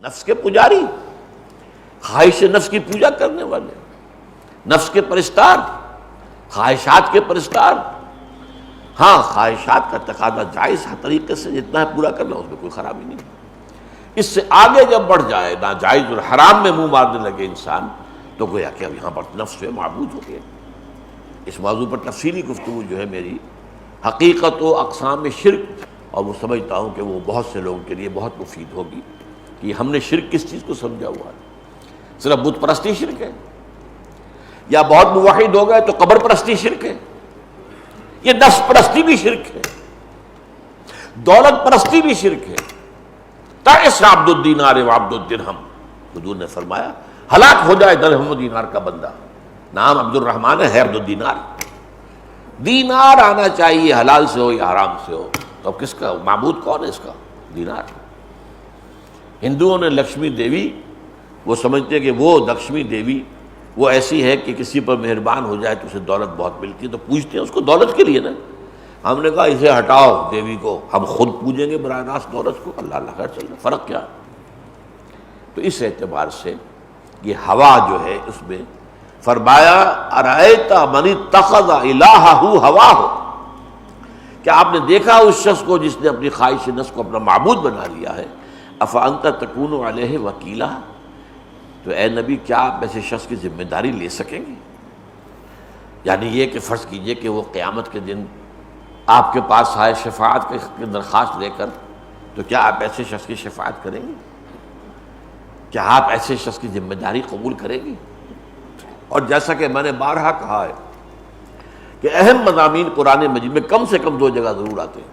نفس کے پجاری، خواہش نفس کی پوجا کرنے والے، نفس کے پرستار، خواہشات کے پرستار۔ ہاں خواہشات کا تقاضا جائز ہر طریقے سے جتنا ہے پورا کرنا، اس میں کوئی خرابی نہیں۔ اس سے آگے جب بڑھ جائے، ناجائز اور حرام میں منہ مارنے لگے انسان، تو گویا کہ اب یہاں پر نفس سے معبود ہو گئے۔ اس موضوع پر تفصیلی گفتگو جو ہے میری حقیقت و اقسام شرک، اور وہ سمجھتا ہوں کہ وہ بہت سے لوگوں کے لیے بہت مفید ہوگی کہ ہم نے شرک کس چیز کو سمجھا ہوا ہے۔ صرف بت پرستی شرک ہے، یا بہت موحد ہو گئے تو قبر پرستی شرک ہے، یہ نفس پرستی بھی شرک ہے، دولت پرستی بھی شرک ہے۔ تعس عبد الدینار و عبد الدرہم، حضور نے فرمایا ہلاک ہو جائے درہم و دینار کا بندہ۔ نام عبد الرحمن ہے عبد الدینار، دینار آنا چاہیے حلال سے ہو یا حرام سے ہو، تو اب کس کا معبود کون ہے اس کا؟ دینار۔ ہندوؤں نے لکشمی دیوی، وہ سمجھتے ہیں کہ وہ لکشمی دیوی وہ ایسی ہے کہ کسی پر مہربان ہو جائے تو اسے دولت بہت ملتی ہے، تو پوجتے ہیں اس کو دولت کے لیے نا۔ ہم نے کہا اسے ہٹاؤ دیوی کو، ہم خود پوجیں گے براہ راست دولت کو، اللہ اللہ خیر چل رہا، فرق کیا؟ تو اس اعتبار سے یہ ہوا جو ہے اس میں فرمایا ارأیت من اتخذ الہہ ہواہ، کیا آپ نے دیکھا اس شخص کو جس نے اپنی خواہش نفس کو اپنا معبود بنا لیا ہے؟ افانت تکون علیہ وکیلا، تو اے نبی کیا آپ ایسے شخص کی ذمہ داری لے سکیں گے؟ یعنی یہ کہ فرض کیجئے کہ وہ قیامت کے دن آپ کے پاس آئے شفاعت کی درخواست لے کر، تو کیا آپ ایسے شخص کی شفاعت کریں گے؟ کیا آپ ایسے شخص کی ذمہ داری قبول کریں گے؟ اور جیسا کہ میں نے بارہا کہا ہے کہ اہم مضامین قرآن مجید میں کم سے کم 2 جگہ ضرور آتے ہیں۔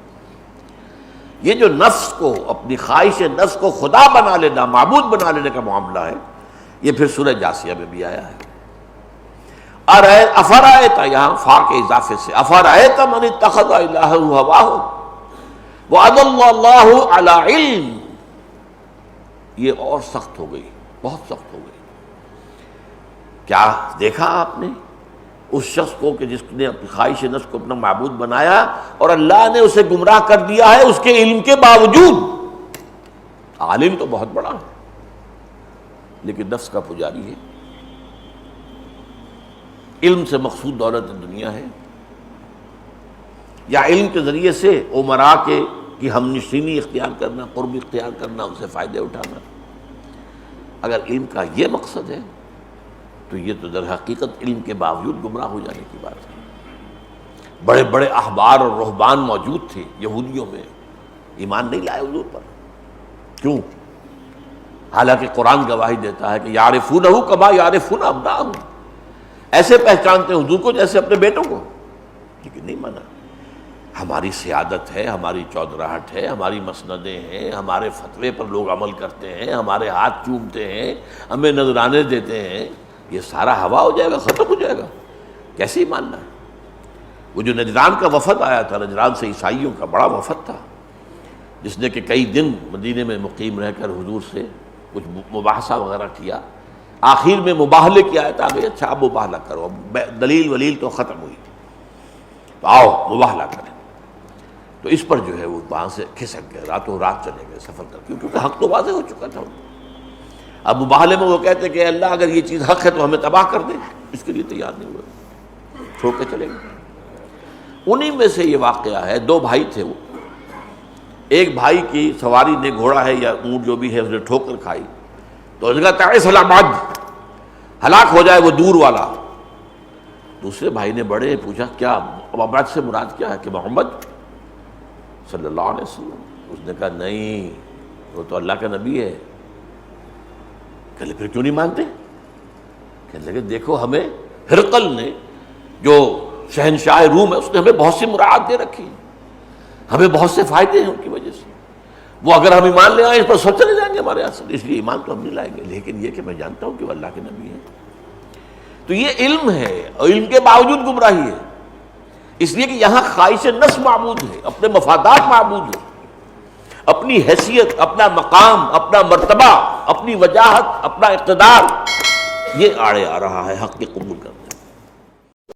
یہ جو نفس کو، اپنی خواہش نفس کو خدا بنا لینا، معبود بنا لینے کا معاملہ ہے، یہ پھر سورہ جاسیہ میں بھی آیا ہے۔ افرأیت، یہاں فا کے اضافے سے، افرأیت من اتخذ الہہ ہواہ واضلہ اللہ علی علم، یہ اور سخت ہو گئی، بہت سخت ہو گئی۔ کیا دیکھا آپ نے اس شخص کو کہ جس نے اپنی خواہش نفس کو اپنا معبود بنایا اور اللہ نے اسے گمراہ کر دیا ہے اس کے علم کے باوجود؟ عالم تو بہت بڑا ہے لیکن نفس کا پجاری ہے۔ علم سے مقصود دولت دنیا ہے، یا علم کے ذریعے سے امراء کی ہم نشینی اختیار کرنا، قرب اختیار کرنا، ان سے فائدے اٹھانا؟ اگر علم کا یہ مقصد ہے تو یہ تو در حقیقت علم کے باوجود گمراہ ہو جانے کی بات ہے۔ بڑے بڑے احبار اور رہبان موجود تھے یہودیوں میں، ایمان نہیں لائے حضور پر، کیوں؟ حالانکہ قرآن گواہی دیتا ہے کہ یعرفونہ کما یعرفون ابناءہم، ایسے پہچانتے ہیں حضور کو جیسے اپنے بیٹوں کو، لیکن نہیں مانا۔ ہماری سیادت ہے، ہماری چودراہٹ ہے، ہماری مسندیں ہیں، ہمارے فتوے پر لوگ عمل کرتے ہیں، ہمارے ہاتھ چومتے ہیں، ہمیں نذرانے دیتے ہیں، یہ سارا ہوا ہو جائے گا، ختم ہو جائے گا، کیسے ہی ماننا ہے؟ وہ جو نجران کا وفد آیا تھا، نجران سے عیسائیوں کا بڑا وفد تھا، جس نے کہ کئی دن مدینے میں مقیم رہ کر حضور سے کچھ مباحثہ وغیرہ کیا، آخر میں مباہلے کی آیت آ گئی، اچھا اب مباہلہ کرو، دلیل ولیل تو ختم ہوئی، تو آؤ مباہلہ کریں۔ تو اس پر جو ہے وہ وہاں سے کھسک گئے، راتوں رات چلے گئے سفر کر کے، کیونکہ حق تو واضح ہو چکا تھا۔ اب مباہلے میں وہ کہتے کہ اللہ اگر یہ چیز حق ہے تو ہمیں تباہ کر دے، اس کے لیے تیار نہیں ہوئے، چھوڑ کے چلے گئے۔ انہی میں سے یہ واقعہ ہے، 2 بھائی تھے وہ، ایک بھائی کی سواری نے، گھوڑا ہے یا اونٹ جو بھی ہے، اس نے ٹھوکر کھائی تو اس نے کہا تعس العباد، ہلاک ہو جائے وہ دور والا۔ دوسرے بھائی نے بڑے پوچھا کیا عباد سے مراد کیا ہے؟ کہ محمد صلی اللہ علیہ وسلم؟ اس نے کہا نہیں، وہ تو اللہ کا نبی ہے۔ کہنے پھر کیوں نہیں مانتے؟ کہنے لگے دیکھو ہمیں ہرقل نے، جو شہنشاہ روم ہے، اس نے ہمیں بہت سی مراعات دے رکھی، ہمیں بہت سے فائدے ہیں ان کی وجہ سے، وہ اگر ہم ایمان لے آئیں اس پر سب چلے جائیں گے ہمارے اصل، اس لیے ایمان تو ہم نہیں لائیں گے، لیکن یہ کہ میں جانتا ہوں کہ وہ اللہ کے نبی ہیں۔ تو یہ علم ہے، اور علم کے باوجود گمراہی ہے، اس لیے کہ یہاں خواہش نفس معبود ہے، اپنے مفادات معبود ہے، اپنی حیثیت، اپنا مقام، اپنا مرتبہ، اپنی وجاہت، اپنا اقتدار، یہ آڑے آ رہا ہے حق کی قبول